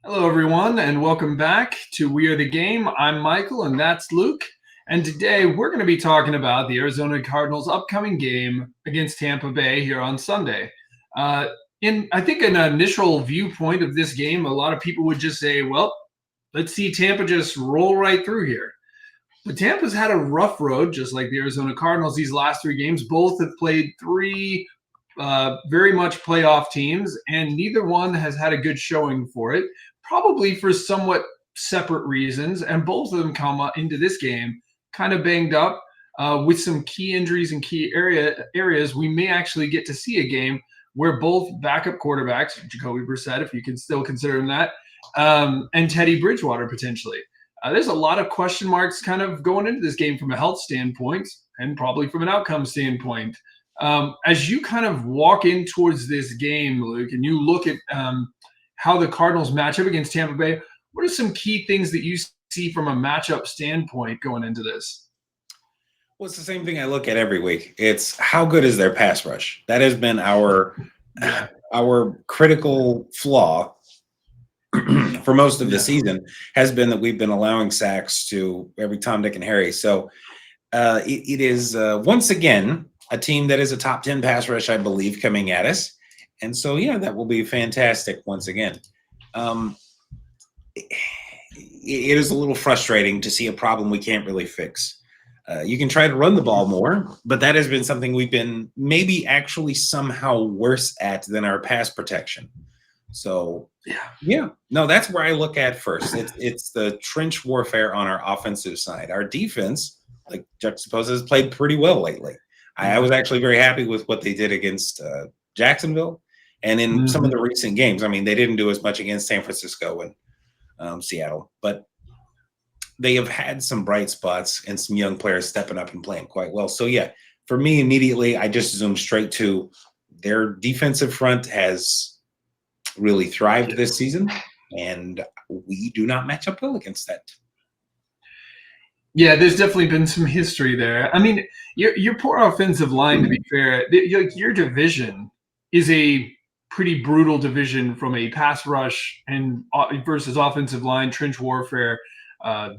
Hello, everyone, and welcome back to We Are the Game. I'm Michael, and that's Luke. And today we're going to be talking about the Arizona Cardinals' upcoming game against Tampa Bay here on Sunday. Uh, I think, an initial viewpoint of this game, a lot of people would just say, "Well, let's see Tampa just roll right through here." But Tampa's had a rough road, just like the Arizona Cardinals. These last three games, both have played three very much playoff teams, and neither one has had a good showing for it, probably for somewhat separate reasons. And both of them come into this game kind of banged up with some key injuries in key areas. We may actually get to see a game where both backup quarterbacks, Jacoby Brissett, if you can still consider him that, and Teddy Bridgewater potentially. There's a lot of question marks kind of going into this game from a health standpoint and probably from an outcome standpoint. As you kind of walk in towards this game, Luke, and you look at how the Cardinals match up against Tampa Bay, what are some key things that you see from a matchup standpoint going into this? Well, it's the same thing I look at every week. It's how good is their pass rush? That has been our Yeah. our critical flaw for most of the Yeah. season has been that we've been allowing sacks to every Tom, Dick, and Harry. So it is once again a team that is a top 10 pass rush, I believe, coming at us. And so, yeah, that will be fantastic once again. It is a little frustrating to see a problem we can't really fix. You can try to run the ball more, but that has been something we've been maybe actually somehow worse at than our pass protection. So, yeah, no, that's where I look at first. It's the trench warfare on our offensive side. Our defense, like juxtaposes, played pretty well lately. I was actually very happy with what they did against Jacksonville and in some of the recent games. I mean, they didn't do as much against San Francisco and Seattle, but they have had some bright spots and some young players stepping up and playing quite well. So, yeah, for me, immediately, I just zoom straight to their defensive front has really thrived this season, and we do not match up well against that. Yeah, there's definitely been some history there. I mean, your poor offensive line, to be fair, your division is a pretty brutal division from a pass rush and versus offensive line trench warfare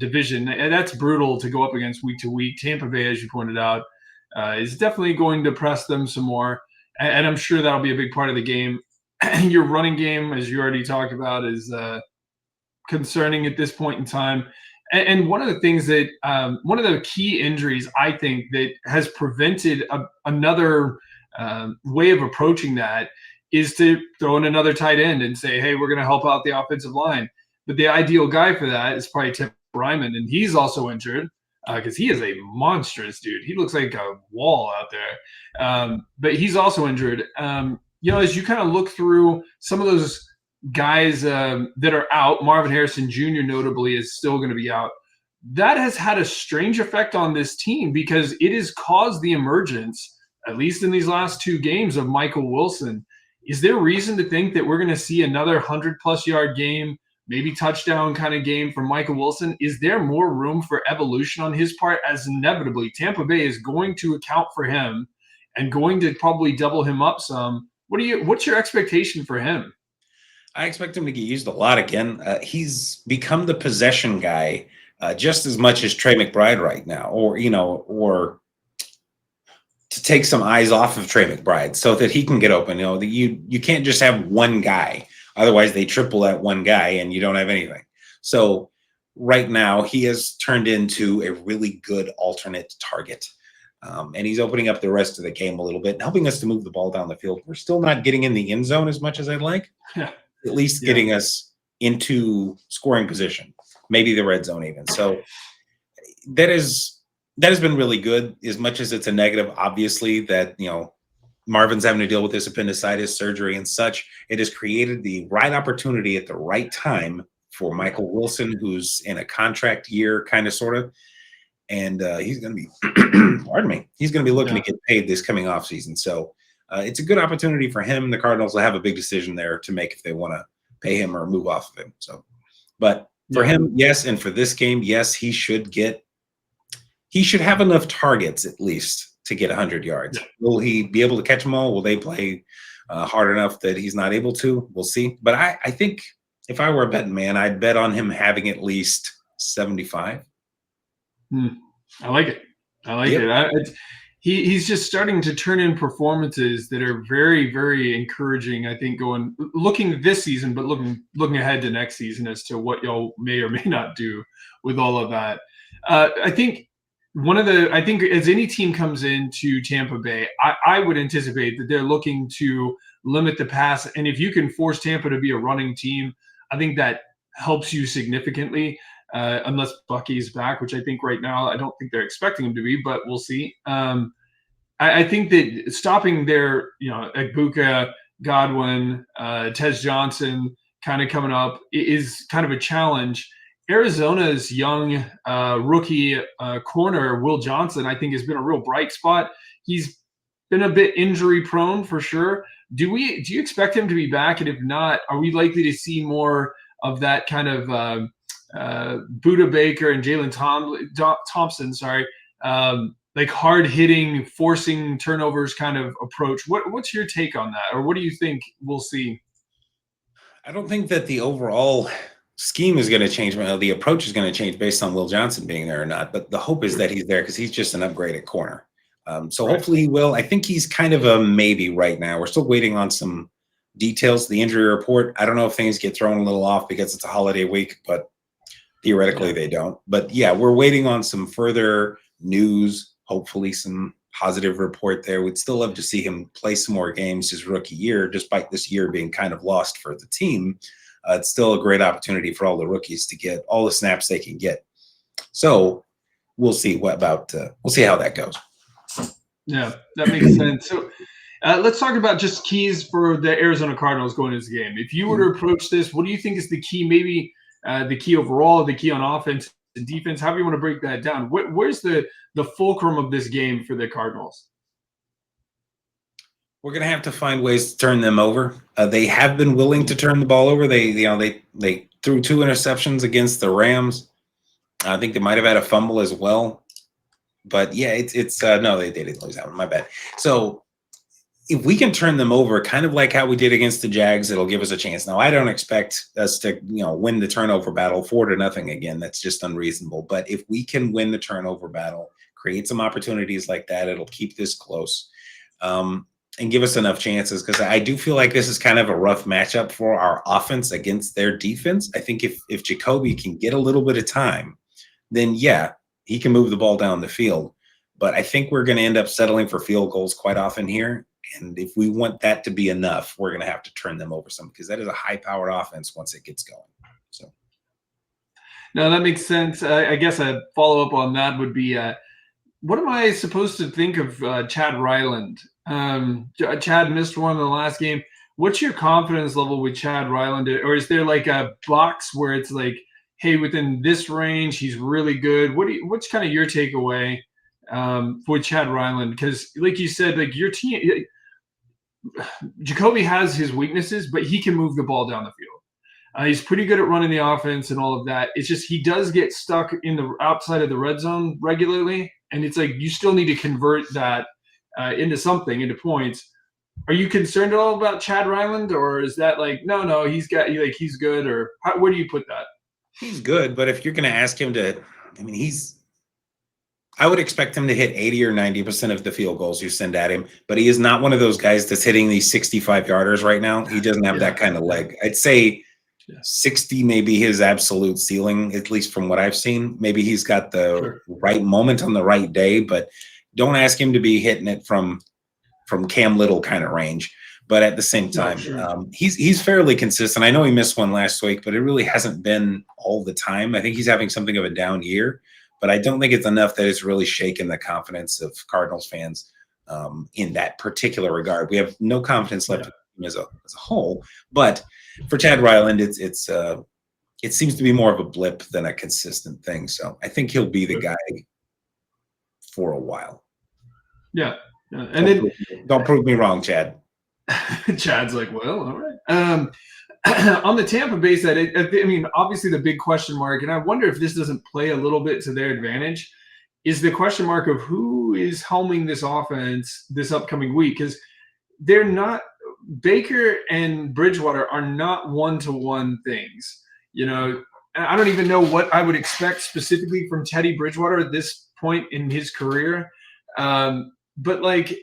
division. And that's brutal to go up against week to week. Tampa Bay, as you pointed out, is definitely going to press them some more, and I'm sure that'll be a big part of the game. Your running game, as you already talked about, is concerning at this point in time. And one of the things that one of the key injuries I think that has prevented another way of approaching that is to throw in another tight end and say, hey, we're going to help out the offensive line. But the ideal guy for that is probably Tim Ryland, and he's also injured because he is a monstrous dude. He looks like a wall out there. But he's also injured. As you kind of look through some of those guys that are out, Marvin Harrison Jr. notably is still going to be out. That has had a strange effect on this team because it has caused the emergence, at least in these last two games, of Michael Wilson. Is there reason to think that we're going to see another 100-plus yard game, maybe touchdown kind of game from Michael Wilson? Is there more room for evolution on his part, as inevitably Tampa Bay is going to account for him and going to probably double him up some? What's your expectation for him? I expect him to get used a lot again. He's become the possession guy just as much as Trey McBride right now, or to take some eyes off of Trey McBride so that he can get open. You can't just have one guy. Otherwise, they triple that one guy and you don't have anything. So right now, he has turned into a really good alternate target. And he's opening up the rest of the game a little bit, helping us to move the ball down the field. We're still not getting in the end zone as much as I'd like. Yeah. At least getting us into scoring position, maybe the red zone even. So that has been really good, as much as it's a negative, obviously, that, Marvin's having to deal with this appendicitis surgery and such. It has created the right opportunity at the right time for Michael Wilson, who's in a contract year, kind of, sort of. And he's going to be, pardon me, he's going to be looking to get paid this coming off season. So it's a good opportunity for him. The Cardinals will have a big decision there to make if they want to pay him or move off of him. So, but for him, yes, and for this game, yes, he should have enough targets at least to get 100 yards. Will he be able to catch them all? Will they play hard enough that he's not able to? We'll see. But I think If I were a betting man, I'd bet on him having at least 75. I like it. I like Yep. it. He's just starting to turn in performances that are very, very encouraging. I think looking this season, but looking ahead to next season as to what y'all may or may not do with all of that. I think I think as any team comes into Tampa Bay, I would anticipate that they're looking to limit the pass, and if you can force Tampa to be a running team, I think that helps you significantly. Unless Bucky's back, which I think right now I don't think they're expecting him to be, but we'll see. I think that stopping their, Egbuka, Godwin, Tez Johnson kind of coming up is kind of a challenge. Arizona's young rookie corner, Will Johnson, I think has been a real bright spot. He's been a bit injury prone for sure. Do you expect him to be back? And if not, are we likely to see more of that kind of Buda Baker and Thompson, like hard hitting, forcing turnovers kind of approach? What's your take on that, or what do you think we'll see? I don't think that the overall scheme is going to change. Well, the approach is going to change based on Will Johnson being there or not. But the hope is that he's there because he's just an upgrade at corner. So Right. hopefully he will. I think he's kind of a maybe right now. We're still waiting on some details. The injury report. I don't know if things get thrown a little off because it's a holiday week, but theoretically they don't. But yeah, we're waiting on some further news. Hopefully some positive report there. We'd still love to see him play some more games his rookie year, despite this year being kind of lost for the team. It's still a great opportunity for all the rookies to get all the snaps they can get. So we'll see we'll see how that goes. Yeah, that makes sense. So let's talk about just keys for the Arizona Cardinals going into the game. If you were to approach this, what do you think is the key? Maybe the key overall, the key on offense and defense. However you want to break that down. Where's the fulcrum of this game for the Cardinals? We're going to have to find ways to turn them over. They have been willing to turn the ball over. They threw 2 interceptions against the Rams. I think they might have had a fumble as well. But yeah, no, they didn't lose that one. My bad. So if we can turn them over, kind of like how we did against the Jags, it'll give us a chance. Now, I don't expect us to, win the turnover battle 4-0 again. That's just unreasonable. But if we can win the turnover battle, create some opportunities like that, it'll keep this close. And give us enough chances, because I do feel like this is kind of a rough matchup for our offense against their defense. I think if Jacoby can get a little bit of time, then yeah, he can move the ball down the field. But I think we're going to end up settling for field goals quite often here. And if we want that to be enough, we're going to have to turn them over some, because that is a high-powered offense once it gets going. So, No, that makes sense. I guess a follow-up on that would be, what am I supposed to think of Chad Ryland? Chad missed one in the last game. What's your confidence level with Chad Ryland? Or is there like a box where it's like, hey, within this range, he's really good? What's kind of your takeaway for Chad Ryland? Because like you said, like your team, Jacoby has his weaknesses, but he can move the ball down the field. He's pretty good at running the offense and all of that. It's just he does get stuck in the outside of the red zone regularly, and it's like you still need to convert that into something, into points. Are you concerned at all about Chad Ryland, or is that like no, he's good, or where do you put that? he's good, but if you're going to ask him to, I mean, I would expect him to hit 80 or 90% of the field goals you send at him, but he is not one of those guys that's hitting these 65-yarders right now. He doesn't have that kind of leg. I'd say 60 may be his absolute ceiling, at least from what I've seen. Maybe he's got the right moment on the right day, but don't ask him to be hitting it from Cam Little kind of range. But at the same time, he's fairly consistent. I know he missed one last week, but it really hasn't been all the time. I think he's having something of a down year, but I don't think it's enough that it's really shaken the confidence of Cardinals fans in that particular regard. We have no confidence left in him as a whole. But for Chad Ryland, it seems to be more of a blip than a consistent thing. So I think he'll be the guy for a while. Yeah. And don't prove me wrong, Chad. Chad's like, well, all right. On the Tampa Bay side, I mean, obviously the big question mark, and I wonder if this doesn't play a little bit to their advantage, is the question mark of who is helming this offense this upcoming week, because they're not Baker and Bridgewater are not one-to-one things. You know, I don't even know what I would expect specifically from Teddy Bridgewater at this point in his career. But like,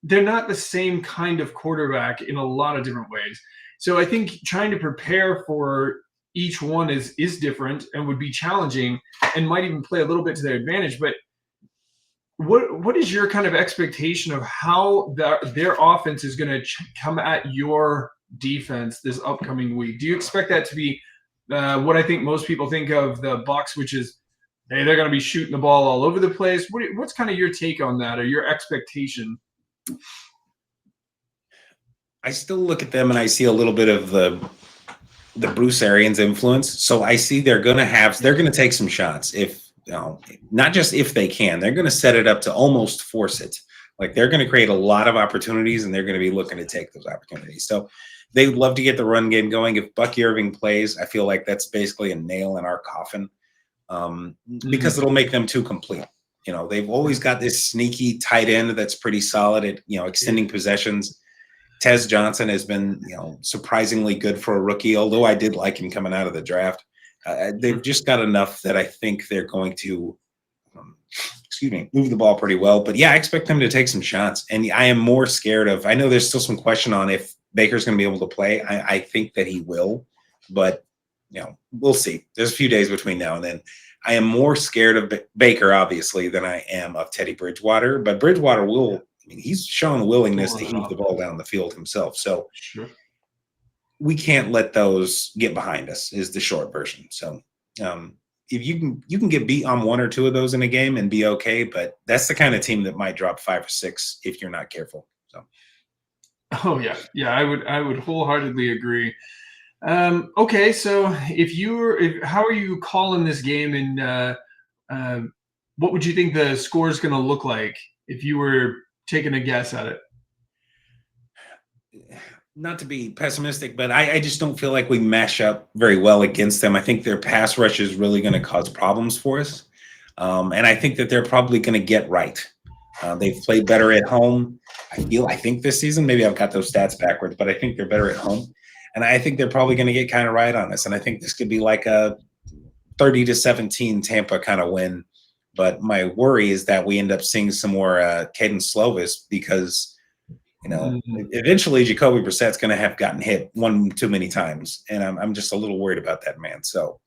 they're not the same kind of quarterback in a lot of different ways. So I think trying to prepare for each one is different and would be challenging and might even play a little bit to their advantage. But what is your kind of expectation of how their offense is going to come at your defense this upcoming week? Do you expect that to be what I think most people think of the Bucs, which is, hey, they're going to be shooting the ball all over the place? What's kind of your take on that, or your expectation? I still look at them and I see a little bit of the Bruce Arians influence. So I see they're going to take some shots, if not just if they can. They're going to set it up to almost force it. Like, they're going to create a lot of opportunities, and they're going to be looking to take those opportunities. So they would love to get the run game going. If Bucky Irving plays, I feel like that's basically a nail in our coffin, because it'll make them too complete. You know, they've always got this sneaky tight end that's pretty solid at, extending possessions. Tez Johnson has been, surprisingly good for a rookie, although I did like him coming out of the draft. They've just got enough that I think they're going to, move the ball pretty well. But yeah, I expect them to take some shots. And I am more scared of, I know there's still some question on if Baker's going to be able to play. I think that he will, but we'll see. There's a few days between now and then. I am more scared of Baker, obviously, than I am of Teddy Bridgewater. But Bridgewater he's shown a willingness to heave the ball down the field himself. So we can't let those get behind us, is the short version. So if you can get beat on one or two of those in a game and be okay, but that's the kind of team that might drop 5 or 6 if you're not careful. So. Oh yeah, I would wholeheartedly agree. Okay, so how are you calling this game, and what would you think the score is going to look like if you were taking a guess at it? Not to be pessimistic, but I just don't feel like we mesh up very well against them. I think their pass rush is really going to cause problems for us. And I think that they're probably going to get right. They've played better at home. I think this season, maybe I've got those stats backwards, but I think they're better at home. And I think they're probably going to get kind of right on us. And I think this could be like a 30-17 Tampa kind of win. But my worry is that we end up seeing some more Caden Slovis, because eventually Jacoby Brissett's going to have gotten hit one too many times, and I'm just a little worried about that man. So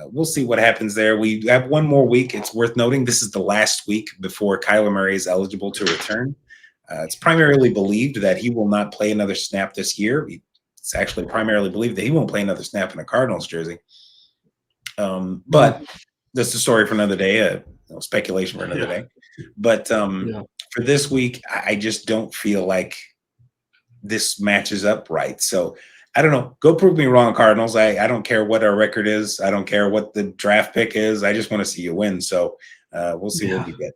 we'll see what happens there. We have one more week. It's worth noting this is the last week before Kyler Murray is eligible to return. It's primarily believed that he will not play another snap this year. It's actually primarily believed that he won't play another snap in a Cardinals jersey. But that's the story for another day. Speculation for another day. But for this week, I just don't feel like this matches up right. So I don't know. Go prove me wrong, Cardinals. I don't care what our record is. I don't care what the draft pick is. I just want to see you win. So we'll see what we get.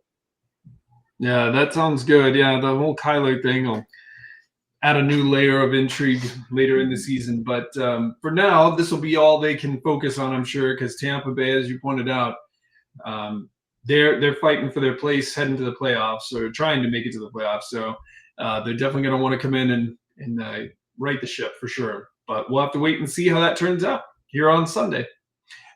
Yeah, that sounds good. Yeah, the whole Kyler thing will add a new layer of intrigue later in the season. But for now, this will be all they can focus on, I'm sure, because Tampa Bay, as you pointed out, they're fighting for their place heading to the playoffs, or trying to make it to the playoffs. So they're definitely going to want to come in and right the ship for sure. But we'll have to wait and see how that turns out here on Sunday.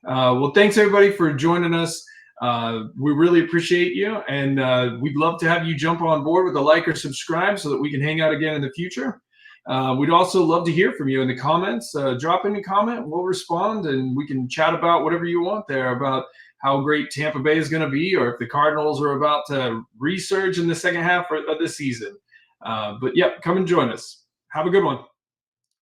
Well, thanks everybody for joining us. We really appreciate you, and we'd love to have you jump on board with a like or subscribe so that we can hang out again in the future. We'd also love to hear from you in the comments. Drop in a comment, we'll respond, and we can chat about whatever you want there, about how great Tampa Bay is going to be, or if the Cardinals are about to resurge in the second half of the season. But yeah, come and join us. Have a good one.